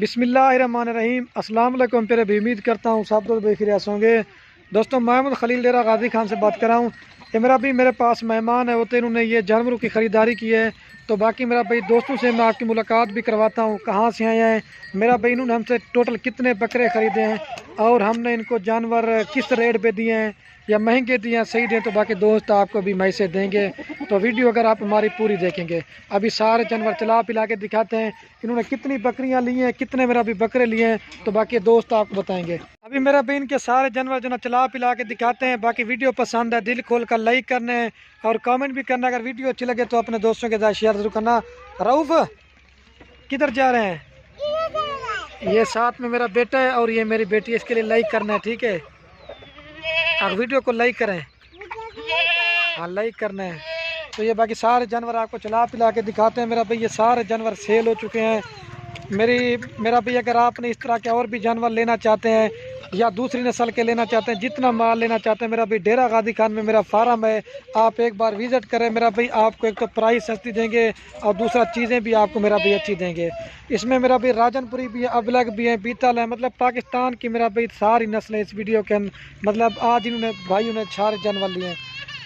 बिस्मिल्लाहिर्रहमानिर्रहीम। अस्सलाम वालेकुम प्यारे भी, उम्मीद करता हूँ सब लोग बेखिरियत होंगे। दोस्तों, महमूद खलील डेरा गाजी खान से बात कर रहा हूँ। ये मेरे पास मेहमान है, वो तो इन्होंने ये जानवरों की ख़रीदारी की है। तो बाकी मेरा भाई दोस्तों से मैं आपकी मुलाकात भी करवाता हूँ, कहाँ से आए हैं मेरा भाई, इन्होंने हमसे टोटल कितने बकरे ख़रीदे हैं और हमने इनको जानवर किस रेट पे दिए हैं या महंगे दिए हैं सही दिए। तो बाकी दोस्त आपको भी मैसेज देंगे, तो वीडियो अगर आप हमारी पूरी देखेंगे। अभी सारे जानवर चला पिला के दिखाते हैं, इन्होंने कितनी बकरियां ली हैं, कितने मेरा भी बकरे लिए हैं, तो बाकी दोस्त आपको बताएंगे। अभी मेरा भी इनके सारे जानवर जो ना चला पिला के दिखाते हैं। बाकी वीडियो पसंद है दिल खोल कर लाइक करना है और कमेंट भी करना। अगर वीडियो अच्छी लगे तो अपने दोस्तों के साथ शेयर जरूर करना। रऊफ किधर जा रहे हैं? ये साथ में मेरा बेटा है और ये मेरी बेटी है, इसके लिए लाइक करना है, ठीक है? और वीडियो को लाइक करें, हाँ लाइक करना है। तो ये बाकी सारे जानवर आपको चला पिला के दिखाते हैं। मेरा भाई ये सारे जानवर सेल हो चुके हैं। मेरा भाई अगर आपने इस तरह के और भी जानवर लेना चाहते हैं या दूसरी नस्ल के लेना चाहते हैं, जितना माल लेना चाहते हैं, मेरा भाई डेरा गाजी खान में मेरा फार्म है, आप एक बार विज़िट करें। मेरा भाई आपको एक तो प्राइस सस्ती देंगे और दूसरा चीज़ें भी आपको मेरा भाई अच्छी देंगे। इसमें मेरा भाई राजनपुरी भी है, अबलग भी है, बीतल है, मतलब पाकिस्तान की मेरा भाई सारी नस्लें इस वीडियो के मतलब आज इन्होंने भाई उन्हें सारे जानवर लिए हैं।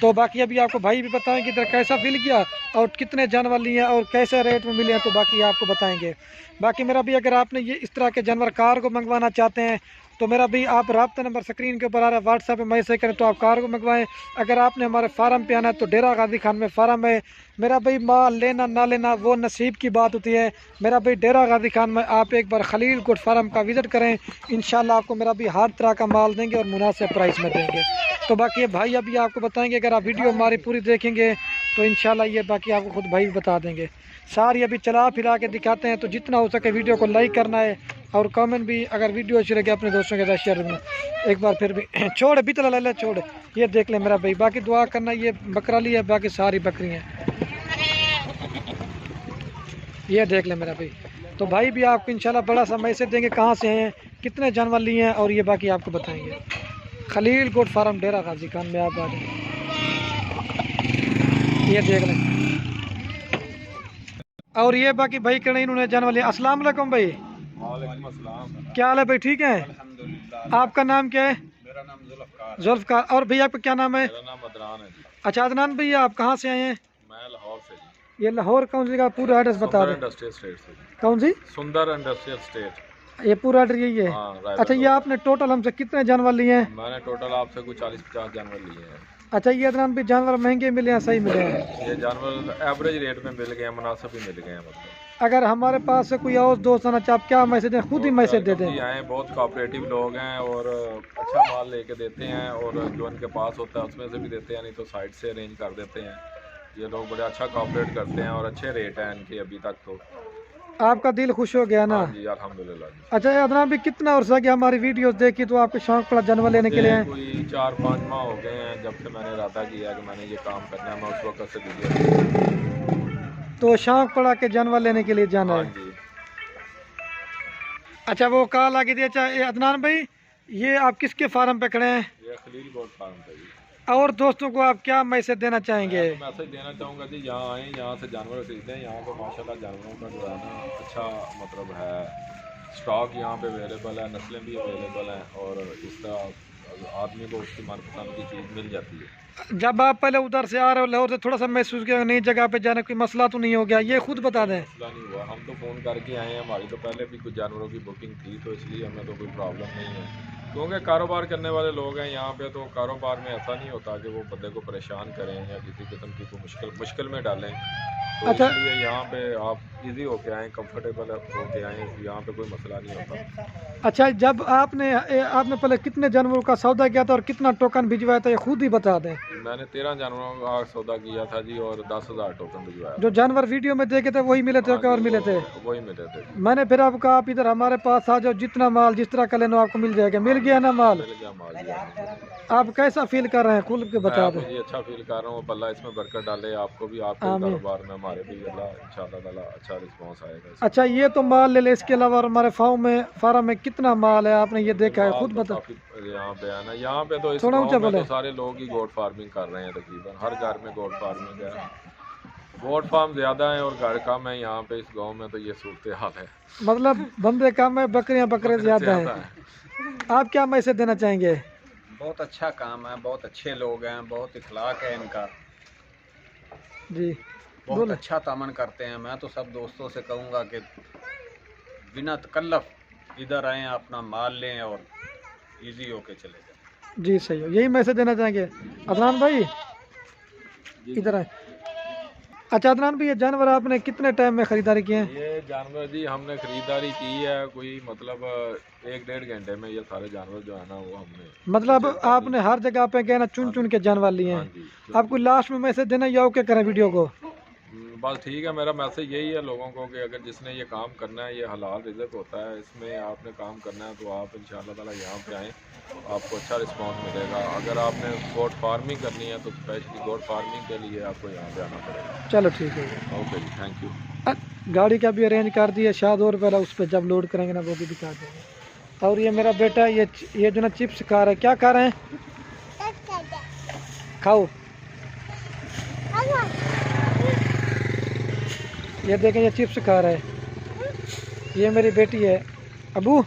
तो बाकी अभी आपको भाई भी बताएंगे इधर कैसा फील किया और कितने जानवर लिए हैं और कैसे रेट में मिले हैं, तो बाकी आपको बताएंगे। बाकी मेरा भी अगर आपने ये इस तरह के जानवर कार को मंगवाना चाहते हैं तो मेरा भी आप रब्ता नंबर स्क्रीन के ऊपर आ रहा है, व्हाट्सएप पे मैसेज करें तो आप कार को मंगवाएं। अगर आपने हमारे फार्म पे आना है तो डेरा गाजी खान में फार्म है। मेरा भाई माल लेना ना लेना वो नसीब की बात होती है। मेरा भाई डेरा गाजी खान में आप एक बार खलील कोट फार्म का विज़िट करें, इंशाल्लाह आपको मेरा भी हर तरह का माल देंगे और मुनासिब प्राइस में देंगे। तो बाकी ये भाई अभी आपको बताएंगे, अगर आप वीडियो हमारी पूरी देखेंगे तो इंशाल्लाह ये बाकी आपको खुद भाई बता देंगे। सारी अभी चला फिरा के दिखाते हैं, तो जितना हो सके वीडियो को लाइक करना है और कमेंट भी अगर वीडियो अच्छी लगे अपने दोस्तों के साथ शेयर करना। एक बार फिर भी छोड़ बीतला ले ले छोड़, ये देख ले मेरा भाई। बाकी दुआ करना, ये बकरा ली है, बाकी सारी बकरी हैं, ये देख ले मेरा भाई। तो भाई भी आपको इंशाल्लाह बड़ा सा मैसेज देंगे कहाँ से हैं, कितने जानवर लिए हैं और ये बाकी आपको बताएंगे। खलील कोट फार्म डेरा गाजी खान में आप आ जाए, ये देख लें। और ये बाकी भाई करें इन्होंने जानवर लिया। अस्सलाम वालेकुम भाई। वालेकुम अस्सलाम। क्या हाल है भाई, ठीक है? अल्हम्दुलिल्लाह। आपका नाम क्या है? मेरा नाम जुल्फकार। जुल्फकार। और भैया आपका क्या नाम है? मेरा नाम अदनान है जी। अच्छा अदनान भैया, आप कहाँ से आए हैं? मैं लाहौर से जी। ये लाहौर कौन सी जगह, पूरा एड्रेस बता सुंदर दें। इंडस्ट्रियल स्टेट से जी। कौन सी? सुंदर इंडस्ट्रियल स्टेट। ये पूरा एड्रेस यही है? हाँ, रायपुर अच्छा, ये आपने टोटल हमसे कितने जानवर लिए हैं? मैंने टोटल आपसे कुछ 40-50 जानवर लिए हैं। अच्छा, ये अदनान भी जानवर महंगे मिले हैं सही मिले हैं? ये जानवर एवरेज रेट में मिल गए हैं, मुनासिब ही मिल गए हैं। मतलब अगर हमारे पास से कोई और दोस्त आना चाहे, आप क्या मैसेज दें? खुद ही मैसेज दे दें। आए बहुत कोऑपरेटिव लोग हैं और अच्छा माल लेके देते हैं, और जो इनके पास होता है उसमें से भी देते हैं, नहीं तो साइड से अरेंज कर देते हैं। ये लोग बड़े अच्छा कोऑपरेट करते हैं और अच्छे रेट हैं इनके अभी तक। तो आपका दिल खुश हो गया ना? हाँ जी, अल्हम्दुलिल्लाह जी। अच्छा अदनान भी, कितना अर्सा कि हमारी वीडियोस देखी तो आपको शौक पड़ा जानवर लेने के लिए? कोई 4-5 माह हो गए हैं जब से मैंने इरादा किया कि मैंने ये काम करना है। मैं उस वक्त से वीडियो तो शौक पड़ा के जानवर लेने के लिए जाना हाँ है। जी। अच्छा वो कॉल आगे दी। अच्छा ये अदनान भाई, ये आप किसके फार्म पे खड़े हैं ये खलील गोट फार्म पे जी। और दोस्तों को आप क्या मैसेज देना चाहेंगे? मैं तो मैसेज देना चाहूँगा जी, यहाँ आएँ, यहाँ से जानवर खरीदें। यहाँ पे माशाल्लाह जानवरों का जो है ना अच्छा मतलब है, स्टॉक यहाँ पे अवेलेबल है, नस्लें भी अवेलेबल हैं और इस तरह आदमी को उसकी मनपसंद की चीज़ मिल जाती है। जब आप पहले उधर से आ रहे हो लाहौर से, थोड़ा सा महसूस किया नई जगह पे जाने कोई मसला तो नहीं हो गया? ये खुद बता दें। मसला नहीं हुआ, हम तो फ़ोन करके आए हैं। हमारी तो पहले भी कुछ जानवरों की बुकिंग थी, तो इसलिए हमें तो कोई प्रॉब्लम नहीं है। क्योंकि कारोबार करने वाले लोग हैं यहाँ पे, तो कारोबार में ऐसा नहीं होता कि वो बंदे को परेशान करें या किसी किस्म की कोई मुश्किल में डालें। तो अच्छा। इसलिए यहाँ पे आप इजी होके आएँ, कंफर्टेबल होके आएँ, यहाँ पे कोई मसला नहीं होता। अच्छा, जब आपने पहले कितने जानवरों का सौदा किया था और कितना टोकन भिजवाया था, ये खुद ही बता दें। मैंने 13 जानवरों का सौदा किया था जी और 10,000 टोकन भिजवाया। जो जानवर वीडियो में देखे थे वही मिले थे? हाँ और जी, मिले थे? वही मिले थे। मैंने फिर आपको कहा आप इधर हमारे पास आ जाओ, जितना माल जिस तरह का लेना आपको मिल जाएगा। मिल गया ना माल? मिल गया माल जी। आप कैसा फील कर रहे हैं, खुल के बता दें। मैं अच्छा फील कर रहा हूँ। अल्लाह इसमें बरकत डाले, आपको भी, आपके कारोबार में, हमारे भी अल्लाह इंशाअल्लाह ताला अच्छा रिस्पांस आएगा। अच्छा, ये तो माल ले ले, इसके अलावा हमारे फार्म में कितना माल है आपने ये देखा है? खुद बता। यहाँ पे है ना, यहाँ पे तो इस थोड़ा ऊंचा गाँव में बोले। तो सारे लोग ही गोट फार्मिंग कर रहे हैं, तकरीबन हर घर में गोट फार्मिंग है। गोट फार्म ज़्यादा है और घर कम है यहाँ पे इस गांव में, तो ये सूरत हाल है। मतलब बंदे कम है, बकरियां बकरे ज़्यादा है। आप क्या मैसेज देना चाहेंगे? बहुत अच्छा काम है, बहुत अच्छे लोग हैं, बहुत इखलाक है इनका जी, बहुत अच्छा तामन करते हैं। मैं तो सब दोस्तों से कहूँगा कि बिना तकल्लफ इधर आएँ, अपना माल लें और इजी होके चले जाएं। जी सही है, यही मैसेज देना चाहेंगे। अदनान भाई इधर आए। अच्छा अदनान भाई, ये जानवर आपने कितने टाइम में ख़रीदारी किए हैं? ये जानवर जी हमने ख़रीदारी की है कोई मतलब 1-1.5 घंटे में। ये सारे जानवर जो है ना वो हमने मतलब आपने हर जगह पे गए ना, चुन चुन के जानवर लिए हाँ हैं। जी। आपको लास्ट में मैसेज देना या ओके करें वीडियो को? बस ठीक है, मेरा मैसेज यही है लोगों को कि अगर जिसने ये काम करना है, ये हलाल रिज़्क होता है, इसमें आपने काम करना है तो आप इंशाअल्लाह ताला यहाँ पे आएँ, आपको अच्छा रिस्पॉन्स मिलेगा। अगर आपने गोट फार्मिंग करनी है तो स्पेशली गोट फार्मिंग के लिए आपको यहाँ पे आना पड़ेगा। चलो ठीक है। ओके जी, थैंक यू। गाड़ी का भी अरेंज कर दिया शायद, और पहले उस पर जब लोड करेंगे ना वो भी दिखा देंगे। और ये मेरा बेटा ये जो ना चिप्स खा रहा है, क्या खा रहे हैं? खाओ। ये देखें, ये चिप्स खा रहा है। ये मेरी बेटी है। अबू